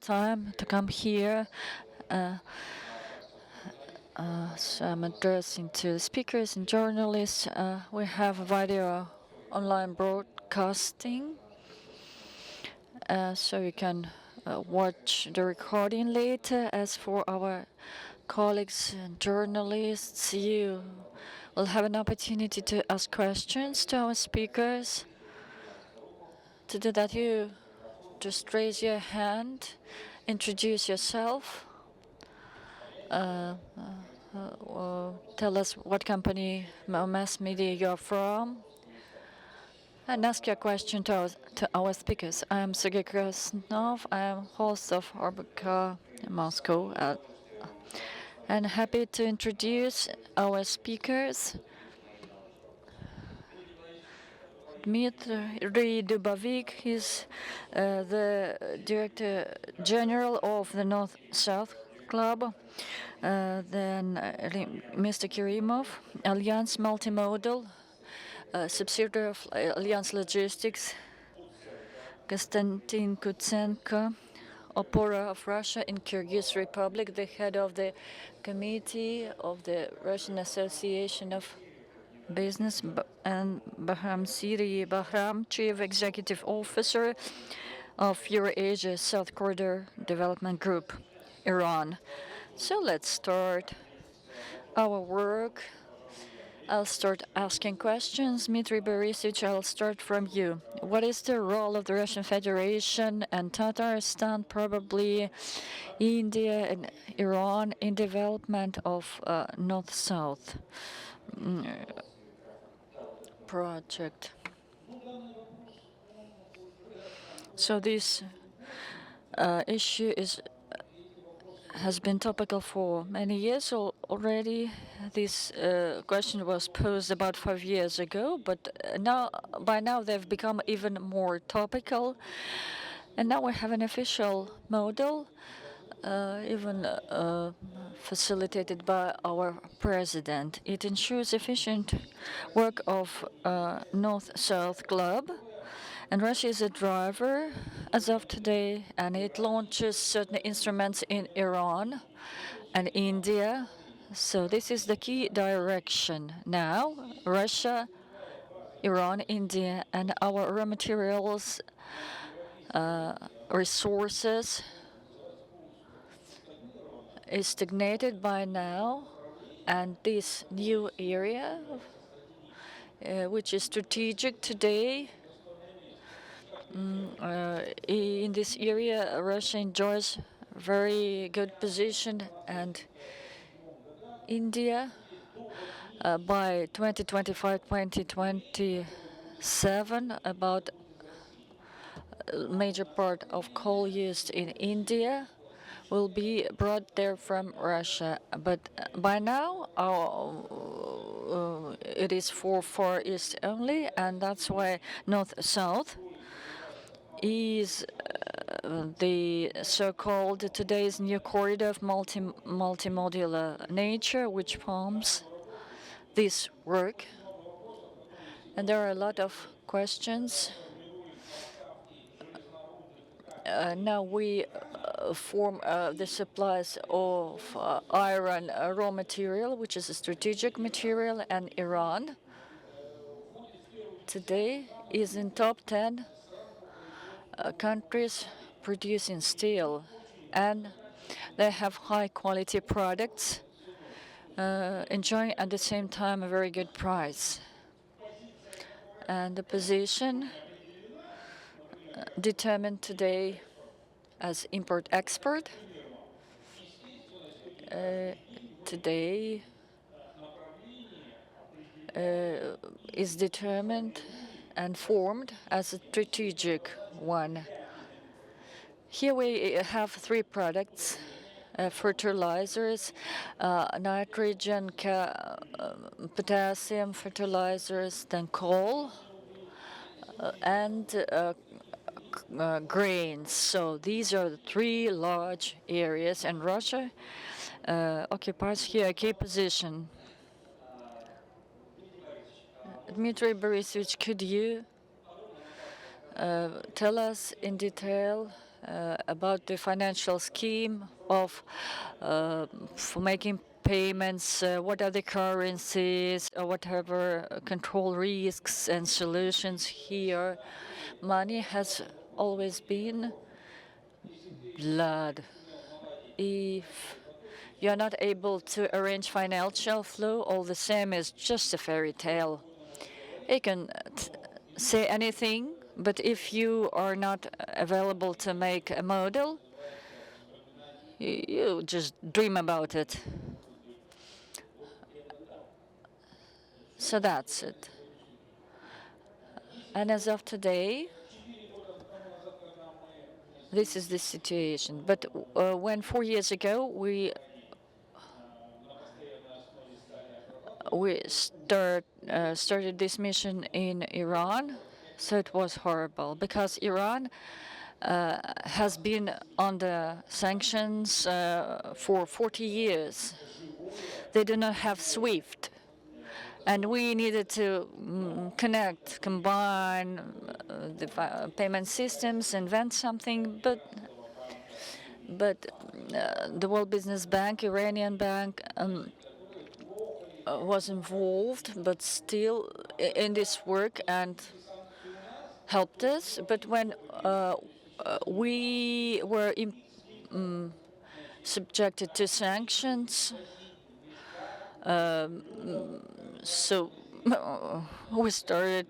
time to come here. So I'm addressing to speakers and journalists. We have a video online broadcasting, so you can watch the recording later. As for our colleagues and journalists, you will have an opportunity to ask questions to our speakers. To do that, you just raise your hand, introduce yourself, tell us what company or mass media you're from, and ask your question to our speakers. I'm Sergei Krasnov. I am host of RBK in Moscow. And happy to introduce our speakers. Dmitry Dubovik is the Director General of the North-South Club. Then Mr. Kirimov, Alliance Multimodal, subsidiary of Alliance Logistics. Konstantin Kutsenko, Opora of Russia in Kyrgyz Republic, the head of the committee of the Russian Association of Business, and Bahram Siri Bahram, Chief Executive Officer of Eurasia South Corridor Development Group, Iran. So let's start our work. I'll start asking questions. Dmitry Borisovich, I'll start from you. What is the role of the Russian Federation and Tatarstan, probably India and Iran, in development of North-South project? So this issue has been topical for many years already. This question was posed about 5 years ago, but by now they've become even more topical. And now we have an official model, even facilitated by our president. It ensures efficient work of North-South Club. And Russia is a driver as of today, and it launches certain instruments in Iran and India. So this is the key direction now. Russia, Iran, India, and our raw materials, resources is stagnated by now. And this new area, which is strategic today, in this area, Russia enjoys a very good position, and India, by 2025-2027, about a major part of coal used in India will be brought there from Russia. But by now, it is for Far East only, and that's why North-South is the so-called today's new corridor of multimodular nature, which forms this work. And there are a lot of questions. Now we form the supplies of iron raw material, which is a strategic material, and Iran today is in top 10 countries producing steel, and they have high quality products, enjoying at the same time a very good price. And the position determined today as import-export today is determined and formed as a strategic one. Here we have three products: fertilizers, nitrogen, potassium fertilizers, then coal, and grains. So these are the three large areas, and Russia occupies here a key position. Dmitry Borisovich, could you tell us in detail about the financial scheme of for making payments, what are the currencies, or whatever, control risks and solutions here. Money has always been blood. If you're not able to arrange financial flow, all the same is just a fairy tale. You can say anything, but if you are not available to make a model, you just dream about it. So that's it. And as of today, this is the situation. But when 4 years ago we started this mission in Iran, so it was horrible because Iran has been under sanctions for 40 years. They do not have SWIFT. And we needed to combine the payment systems, invent something, but the World Business Bank, Iranian bank, was involved, but still in this work and helped us. But when we were subjected to sanctions, so we started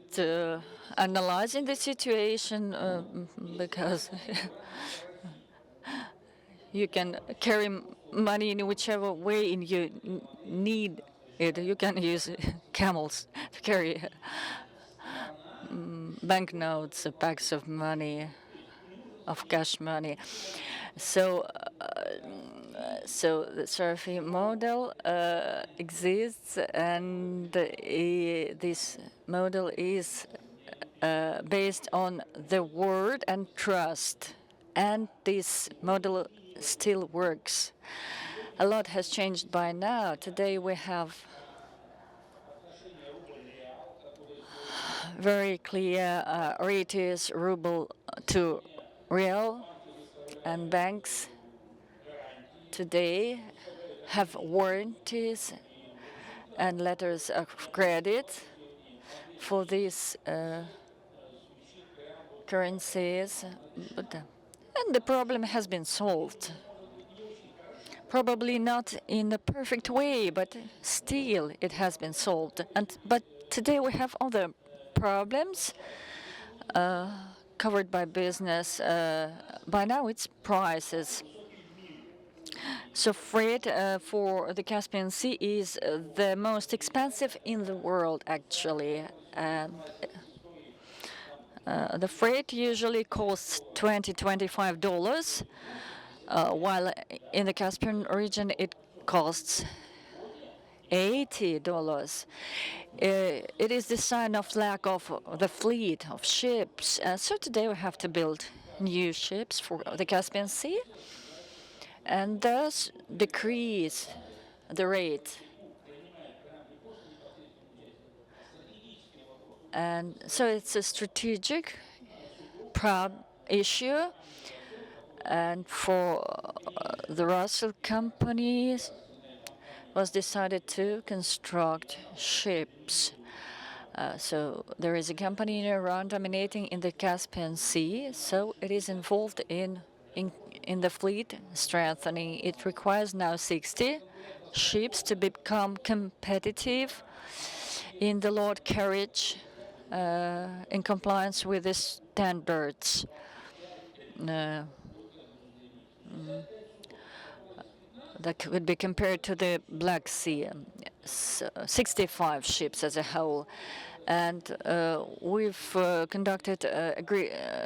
analyzing the situation because you can carry money in whichever way you need it. You can use camels to carry banknotes, packs of money, of cash money. So, so the Surfy model exists, and this model is based on the word and trust, and this model still works. A lot has changed by now. Today we have very clear rates, ruble to real, and banks today have warranties and letters of credit for these currencies, and the problem has been solved. Probably not in a perfect way, but still it has been solved. But today we have other problems covered by business. By now it's prices. So freight for the Caspian Sea is the most expensive in the world, actually. The freight usually costs $25, while in the Caspian region it costs $80. It is the sign of lack of the fleet of ships. So today we have to build new ships for the Caspian Sea and thus decrease the rate. And so it's a strategic issue. And for the Russell companies, was decided to construct ships. So there is a company in Iran dominating in the Caspian Sea, so it is involved in the fleet strengthening. It requires now 60 ships to become competitive in the load carriage in compliance with the standards. That could be compared to the Black Sea, 65 ships as a whole. And we've conducted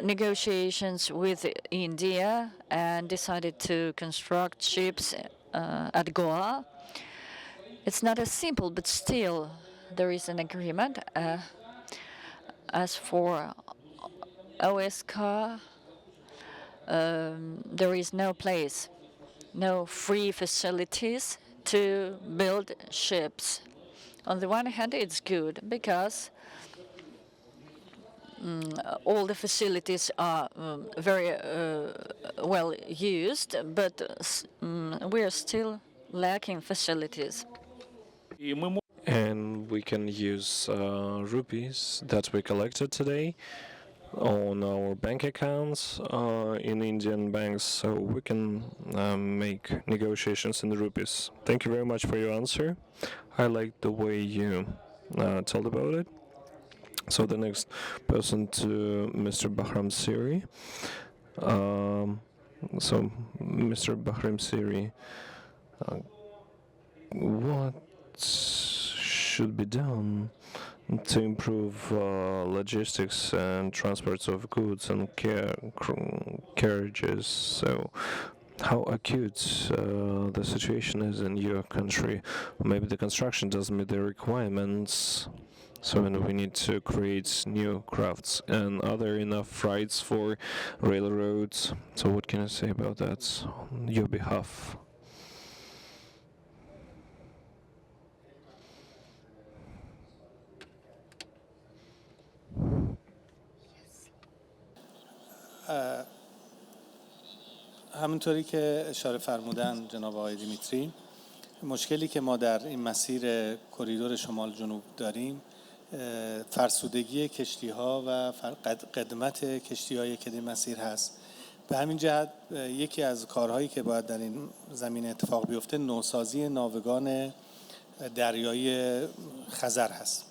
negotiations with India and decided to construct ships at Goa. It's not as simple, but still there is an agreement. As for OSK, there is no place, no free facilities to build ships. On the one hand, it's good because all the facilities are very well used, but we are still lacking facilities. And we can use rupees that we collected today on our bank accounts in Indian banks, so we can make negotiations in the rupees. Thank you very much for your answer. I like the way you told about it. So the next person to Mr. Bahram Siri. So Mr. Bahram Siri, what should be done to improve logistics and transports of goods and carriages? So how acute the situation is in your country? Maybe the construction doesn't meet the requirements, so then we need to create new crafts. And are there enough rights for railroads? So what can I say about that on your behalf? همونطوری که اشاره فرمودن جناب آقای دیمیتری، مشکلی که ما در این مسیر کریدور شمال جنوب داریم فرسودگی کشتی‌ها و قدمت کشتی‌های که این مسیر هست. به همین جهت یکی از کارهایی که باید در این زمینه اتفاق بیفته نوسازی ناوگان دریایی خزر هست.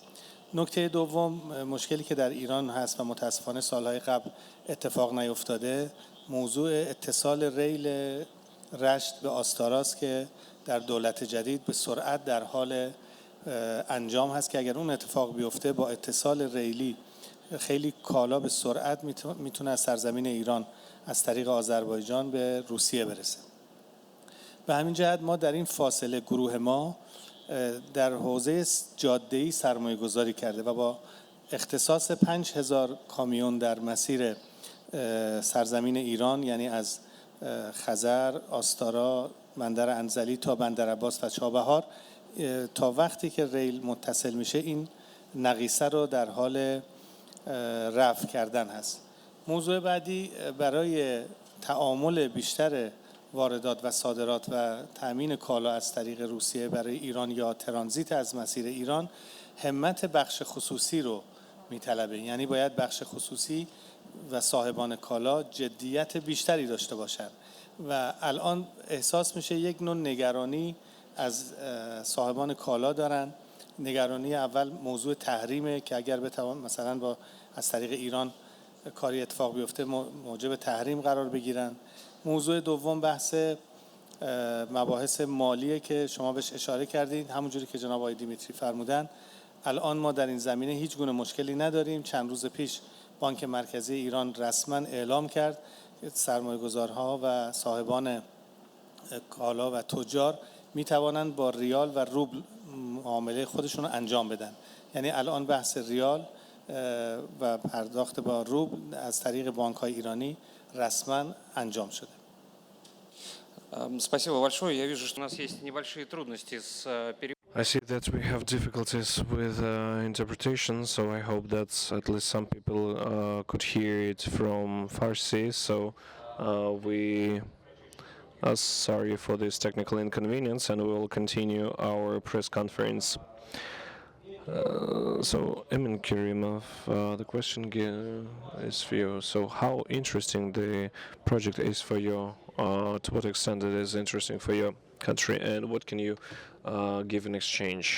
نکته دوم، مشکلی که در ایران هست و متاسفانه سالهای قبل اتفاق نیفتاده، موضوع اتصال ریل رشت به آستاراست که در دولت جدید به سرعت در حال انجام هست که اگر اون اتفاق بیفته با اتصال ریلی خیلی کالا به سرعت میتونه از سرزمین ایران از طریق آذربایجان به روسیه برسه. به همین جهت ما در این فاصله گروه ما در حوزه جاده‌ای سرمایه گذاری کرده و با اختصاص 5000 کامیون در مسیر سرزمین ایران، یعنی از خزر، آستارا، بندر انزلی تا بندر عباس و چابهار، تا وقتی که ریل متصل میشه این نقیصه رو در حال رفع کردن هست. موضوع بعدی برای تعامل بیشتر واردات و صادرات و تامین کالا از طریق روسیه برای ایران یا ترانزیت از مسیر ایران همت بخش خصوصی رو میطلبه. یعنی باید بخش خصوصی و صاحبان کالا جدیت بیشتری داشته باشند و الان احساس میشه یک نوع نگرانی از صاحبان کالا دارن. نگرانی اول موضوع تحریمه که اگر بتوان مثلا با از طریق ایران کاری اتفاق بیفته موجب تحریم قرار بگیرن. موضوع دوم بحث مباحث مالیه که شما بهش اشاره کردید. همونجوری که جناب آقای دیمیتری فرمودن الان ما در این زمینه هیچ گونه مشکلی نداریم. چند روز پیش بانک مرکزی ایران رسما اعلام کرد سرمایه‌گذارها و صاحبان کالا و تجار می توانند با ریال و روبل معامله خودشون رو انجام بدن. یعنی الان بحث ریال و پرداخت با روبل از طریق بانک‌های ایرانی رسما انجام شده. Спасибо большое. Я вижу, что у нас есть небольшие трудности с переводом. I see that we have difficulties with interpretation, so I hope that at least some people could hear it from Farsi. So we are sorry for this technical inconvenience, and we will continue our press conference. So, Emin Kerimov, the question is for you. So, how interesting the project is for you? To what extent it is interesting for your country, and what can you give in exchange?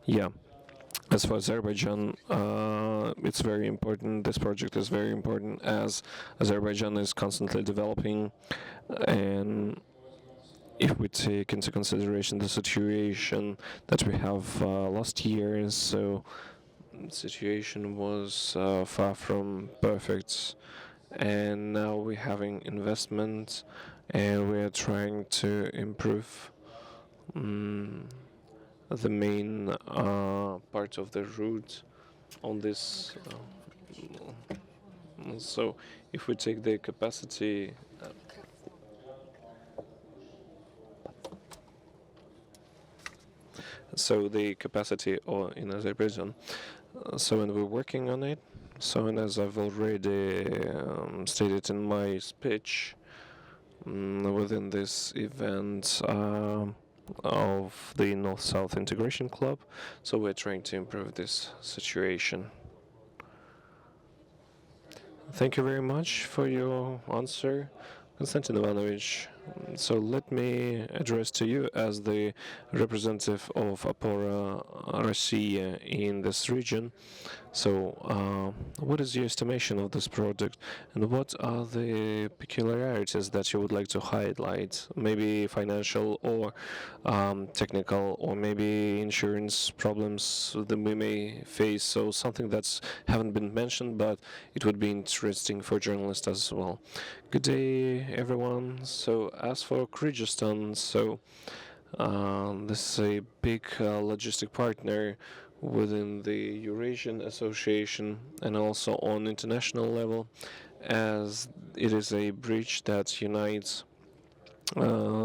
Yeah. As for Azerbaijan, it's very important. This project is very important as Azerbaijan is constantly developing, and if we take into consideration the situation that we have last year, so the situation was far from perfect, and now we're having investment, and we are trying to improve the main part of the route on this. So if we take the capacity in Azerbaijan, And we're working on it. So, and as I've already stated in my speech, within this event of the North-South Integration Club, so we're trying to improve this situation. Thank you very much for your answer, Konstantin Ivanovich. So let me address to you as the representative of Apora Russia in this region. So, what is your estimation of this product, and what are the peculiarities that you would like to highlight? Maybe financial or technical, or maybe insurance problems that we may face. So, something that's haven't been mentioned, but it would be interesting for journalists as well. Good day, everyone. So, as for Kyrgyzstan, this is a big logistic partner within the Eurasian Association and also on international level, as it is a bridge that unites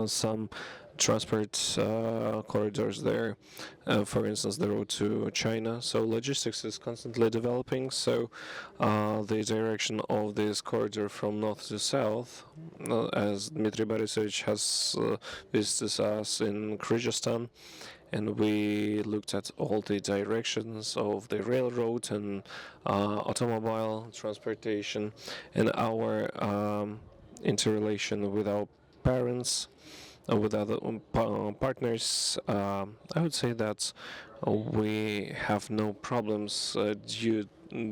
some transport corridors there. For instance, the road to China. So logistics is constantly developing. So the direction of this corridor from north to south, as Dmitry Borisovich has visited us in Kyrgyzstan, and we looked at all the directions of the railroad and automobile transportation and our interrelation with our parents, with other partners. I would say that we have no problems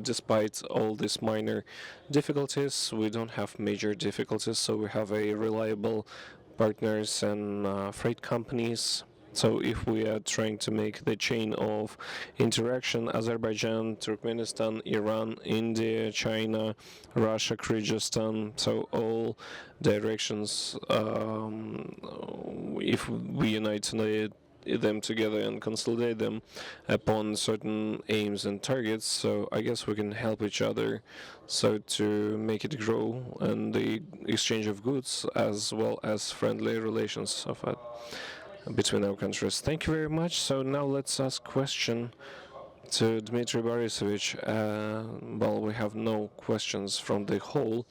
despite all these minor difficulties. We don't have major difficulties, so we have a reliable partners and freight companies. So if we are trying to make the chain of interaction, Azerbaijan, Turkmenistan, Iran, India, China, Russia, Kyrgyzstan, so all directions, if we unite them together and consolidate them upon certain aims and targets, so I guess we can help each other so to make it grow, and the exchange of goods as well as friendly relations of it between our countries. Thank you very much. So now let's ask question to Dmitry Borisovich. Well, we have no questions from the hall.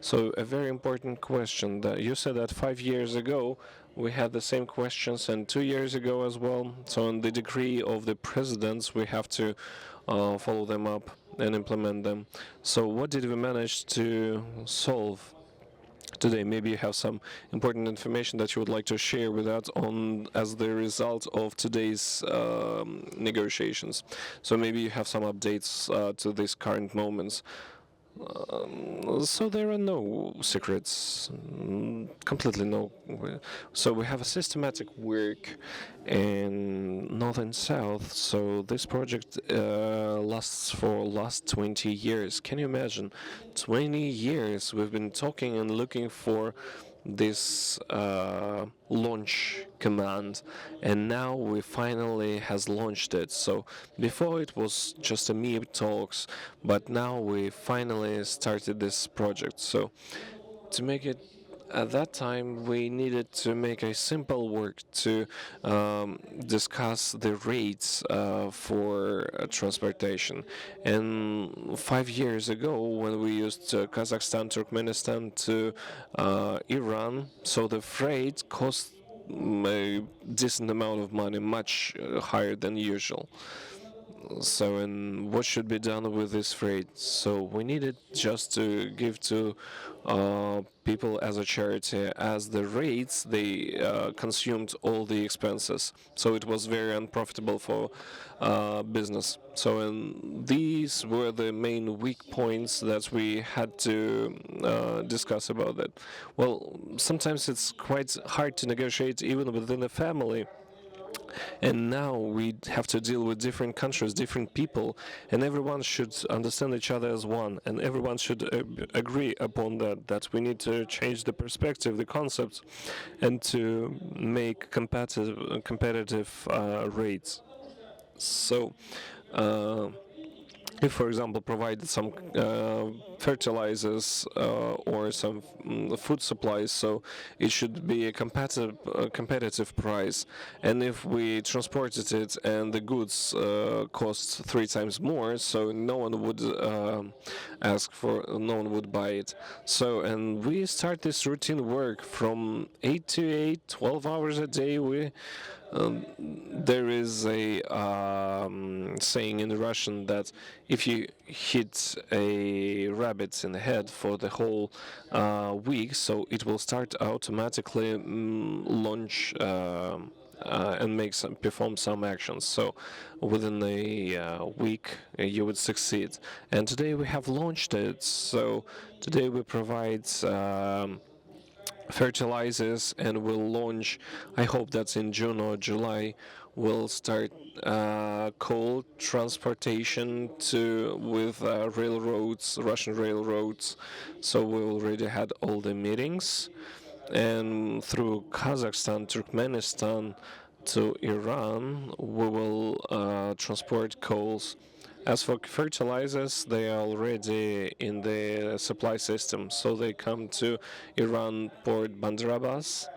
So a very important question that you said that 5 years ago we had the same questions, and 2 years ago as well. So in the decree of the presidents, we have to follow them up and implement them. So what did we manage to solve today? Maybe you have some important information that you would like to share with us on as the result of today's negotiations. So maybe you have some updates to these current moments. So there are no secrets, completely no. So we have a systematic work in north and south. So this project lasts for last 20 years. Can you imagine? 20 years we've been talking and looking for this launch command, and now we finally has launched it. So before it was just a mere talks, but now we finally started this project. So to make it, at that time we needed to make a simple work to discuss the rates for transportation. And 5 years ago, when we used Kazakhstan, Turkmenistan to Iran, so the freight cost a decent amount of money, much higher than usual. So, and what should be done with this freight? So we needed just to give to people as a charity, as the rates they consumed all the expenses. So it was very unprofitable for business. So, and these were the main weak points that we had to discuss about that. Well, sometimes it's quite hard to negotiate even within a family. And now we have to deal with different countries, different people, and everyone should understand each other as one, and everyone should agree upon that we need to change the perspective, the concepts, and to make competitive rates. So if, for example, provided some fertilizers or some food supplies, so it should be a competitive price. And if we transported it and the goods cost 3 times more, so no one would no one would buy it. So, and we start this routine work from 8 to 8, 12 hours a day. There is a saying in Russian that if you hit a rabbit in the head for the whole week, so it will start automatically launch and perform some actions. So within a week you would succeed. And today we have launched it. So today we provide fertilizers and will launch, I hope that's in June or July, we'll start coal transportation with railroads, Russian railroads. So we already had all the meetings, and through Kazakhstan, Turkmenistan to Iran we will transport coals. As for fertilizers, they are already in the supply system, so they come to Iran port Bandar Abbas,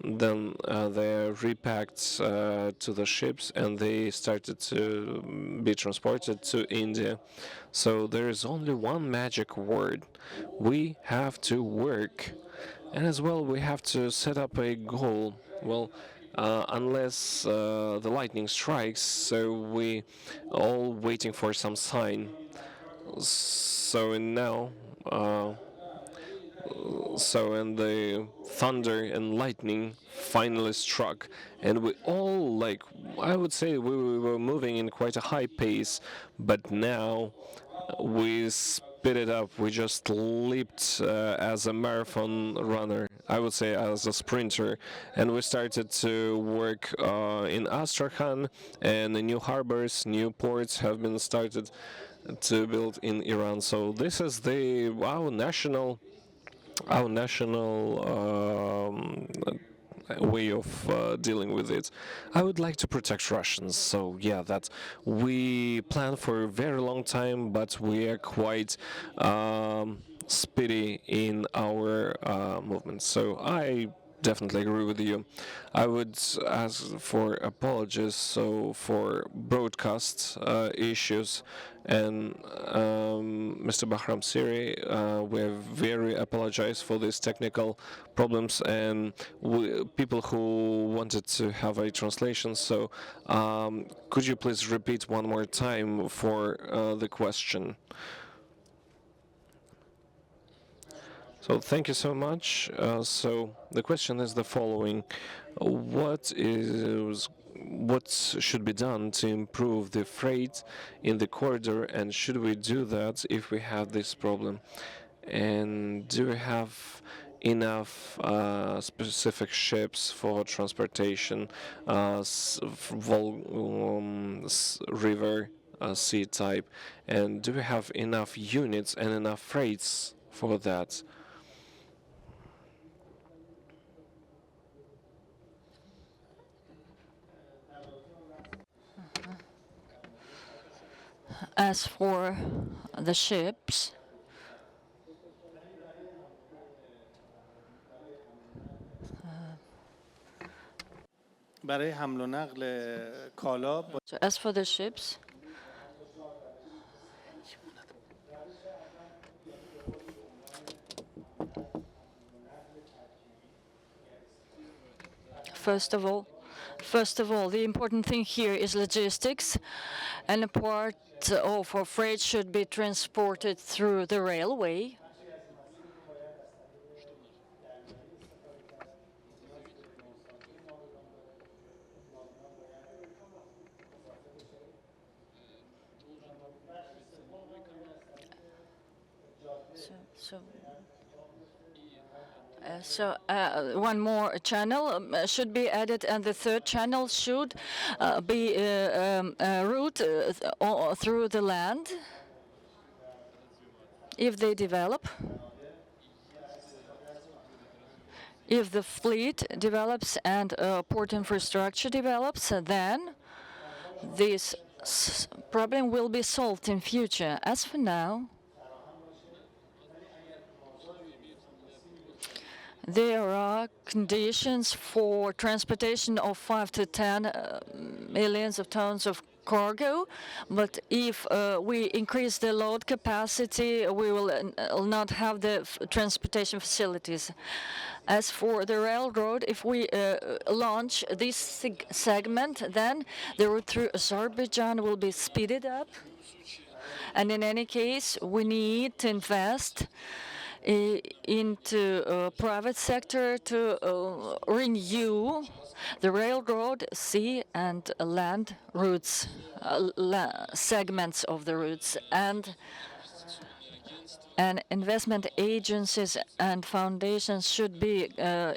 then they're repacked to the ships, and they started to be transported to India. So there is only one magic word: we have to work. And as well, we have to set up a goal. Well, unless the lightning strikes, so we all waiting for some sign. So now, and the thunder and lightning finally struck, and we all, like, I would say we were moving in quite a high pace, but now we sped it up. We just leaped as a marathon runner, I would say as a sprinter, and we started to work in Astrakhan, and the new harbors, new ports have been started to build in Iran. So this is our national way of dealing with it. I would like to protect Russians, so yeah, that we plan for a very long time, but we are quite speedy in our movements. So I definitely agree with you. I would ask for apologies so for broadcast issues, and Mr. Bahram Siri, we very apologize for these technical problems, and people who wanted to have a translation. So could you please repeat one more time for the question? So thank you so much. So the question is the following: what should be done to improve the freight in the corridor, and should we do that if we have this problem? And do we have enough specific ships for transportation, river, sea type, and do we have enough units and enough freights for that? As for the ships, برای حمل و نقل کالا so as for the ships, first of all, the important thing here is logistics, and a part of our freight should be transported through the railway. So one more channel should be added, and the third channel should be a route through the land. If they develop, if the fleet develops and port infrastructure develops, then this problem will be solved in future. As for now, there are conditions for transportation of 5 to 10 millions of tons of cargo, but if we increase the load capacity, we will not have the transportation facilities. As for the railroad, if we launch this segment, then the route through Azerbaijan will be speeded up. And in any case, we need to invest into private sector to renew the railroad, sea and land routes, segments of the routes, and investment agencies and foundations should be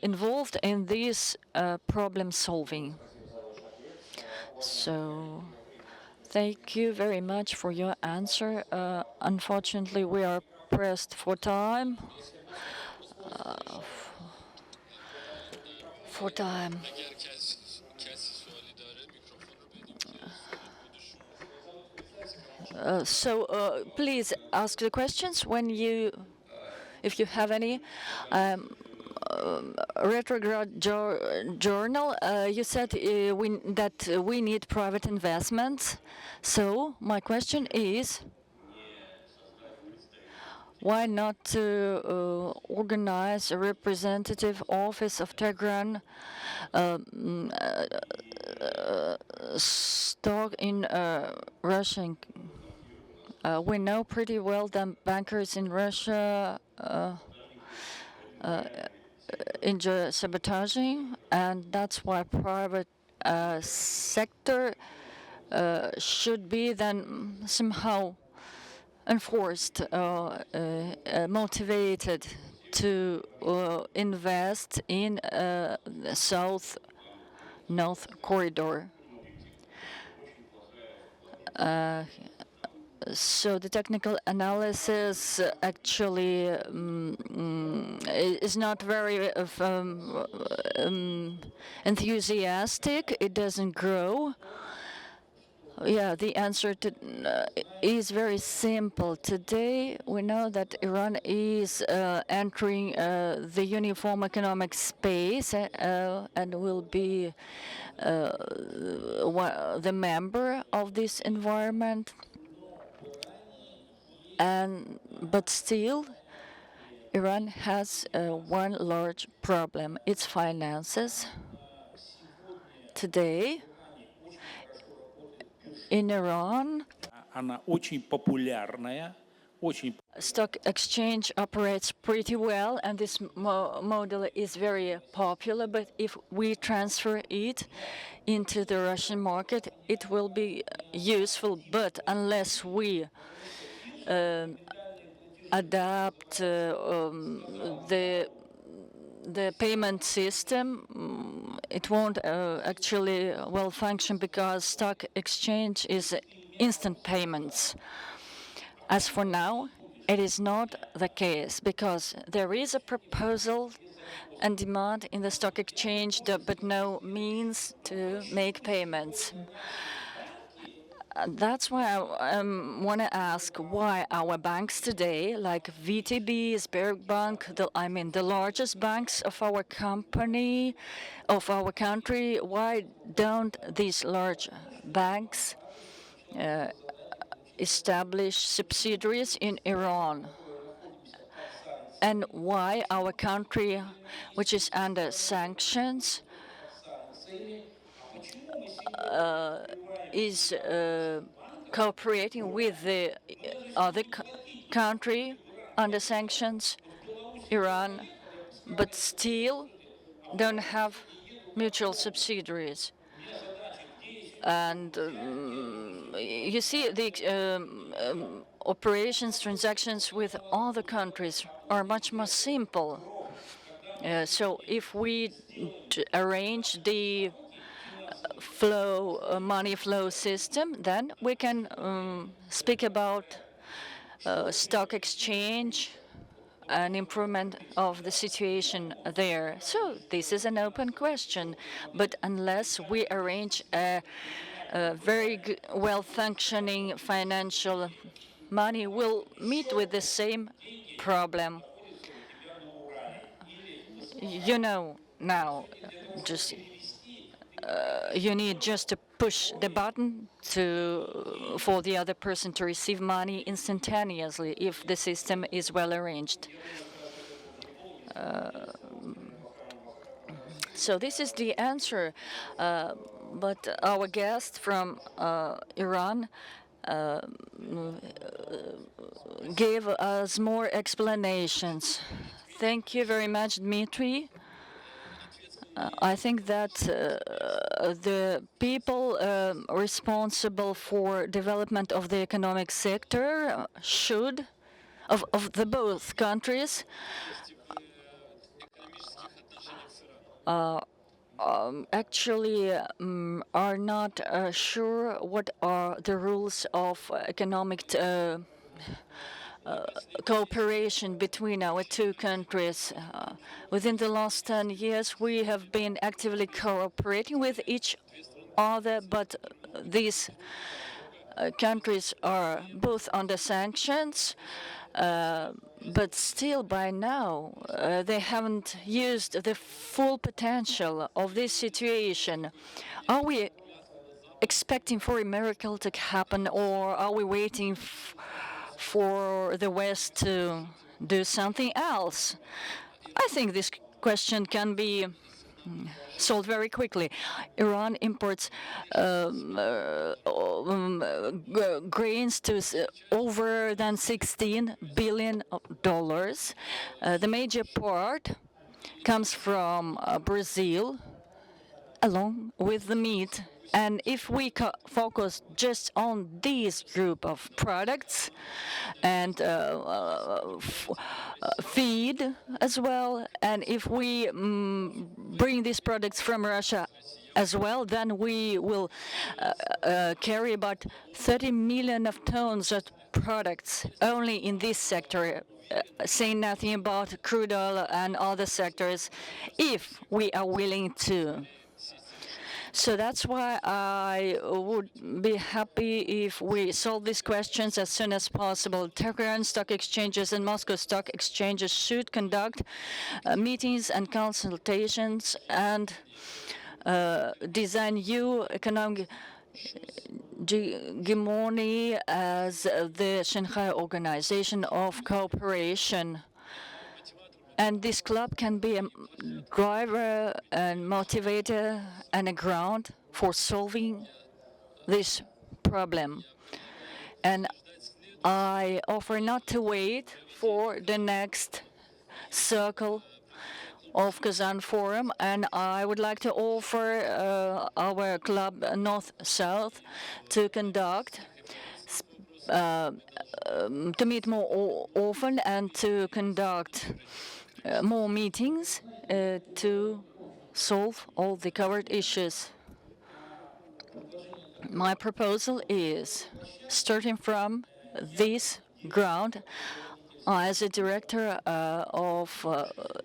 involved in this problem solving. So thank you very much for your answer. Unfortunately, we are pressed for time. For time. So please ask the questions if you have any. Retrograde Journal, you said that we need private investments. So my question is, why not to organize a representative office of Tehran stock in Russia? We know pretty well that bankers in Russia enjoy sabotaging, and that's why private sector should be then somehow enforced, motivated to invest in the south-north corridor. So the technical analysis actually is not very enthusiastic. It doesn't grow. Yeah, the answer is very simple. Today, we know that Iran is entering the uniform economic space and will be the member of this environment. But still, Iran has one large problem: its finances. Today, in Iran, Она очень популярная, очень stock exchange operates pretty well, and this model is very popular. But if we transfer it into the Russian market, it will be useful. But unless we adapt the payment system, it won't actually well function, because stock exchange is instant payments. As for now, it is not the case, because there is a proposal and demand in the stock exchange, but no means to make payments. That's why I want to ask why our banks today, like VTB, Sberbank, the largest banks of our country, why don't these large banks establish subsidiaries in Iran? And why our country, which is under sanctions, is cooperating with the other country under sanctions, Iran, but still don't have mutual subsidiaries. And you see, the operations, transactions with other countries are much more simple. So if we arrange the money flow system, then we can speak about stock exchange and improvement of the situation there. So this is an open question, but unless we arrange a very well-functioning financial money, will meet with the same problem. you know now, just you need just to push the button for the other person to receive money instantaneously if the system is well arranged. So this is the answer. But our guest from Iran gave us more explanations. Thank you very much, Dmitry. I think that the people responsible for development of the economic sector of the both countries, actually are not sure what are the rules of economic cooperation between our two countries. Within the last 10 years, we have been actively cooperating with each other, but these countries are both under sanctions, but still by now they haven't used the full potential of this situation. Are we expecting for a miracle to happen, or are we waiting for the West to do something else? I think this question can be solved very quickly. Iran imports grains to over than $16 billion. The major part comes from Brazil, along with the meat. And if we focus just on these group of products and feed as well, and if we bring these products from Russia as well, then we will carry about 30 million of tons of products only in this sector, saying nothing about crude oil and other sectors, if we are willing to. So that's why I would be happy if we solve these questions as soon as possible. Tehran stock exchanges and Moscow stock exchanges should conduct meetings and consultations and design new economic hegemony as the Shanghai Organization of Cooperation. And this club can be a driver and motivator and a ground for solving this problem. And I offer not to wait for the next circle of Kazan Forum, and I would like to offer our club North-South to conduct to meet more often and to conduct more meetings to solve all the covered issues. My proposal is, starting from this ground, as a director of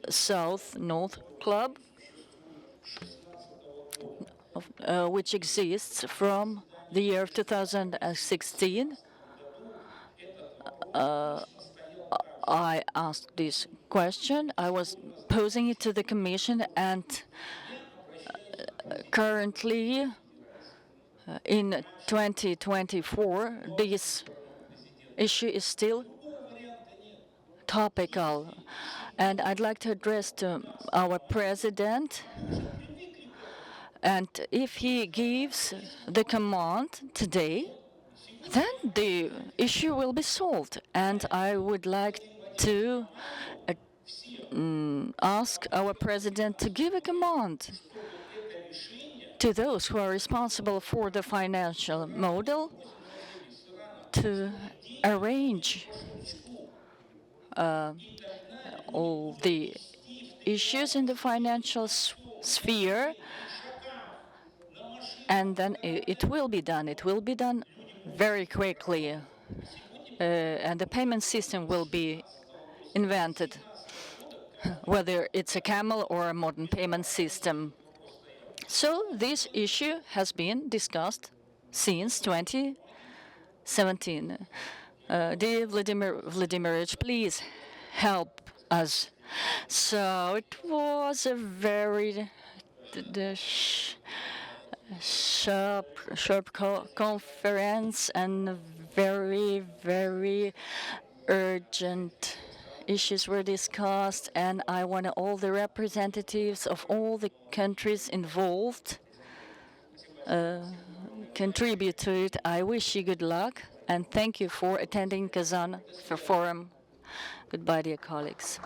South-North Club, which exists from the year of 2016, I asked this question. I was posing it to the Commission, and currently, in 2024, this issue is still topical. And I'd like to address to our President, and if he gives the command today, then the issue will be solved. And I would like to ask our President to give a command to those who are responsible for the financial model to arrange all the issues in the financial sphere, and then it will be done. It will be done very quickly, and the payment system will be invented, whether it's a camel or a modern payment system. So this issue has been discussed since 2017. Dear Vladimir Vladimirovich, please help us So it was a very sharp conference and very, very urgent issues were discussed, and I want all the representatives of all the countries involved contribute to it. I wish you good luck, and thank you for attending Kazan Forum. Goodbye, dear colleagues.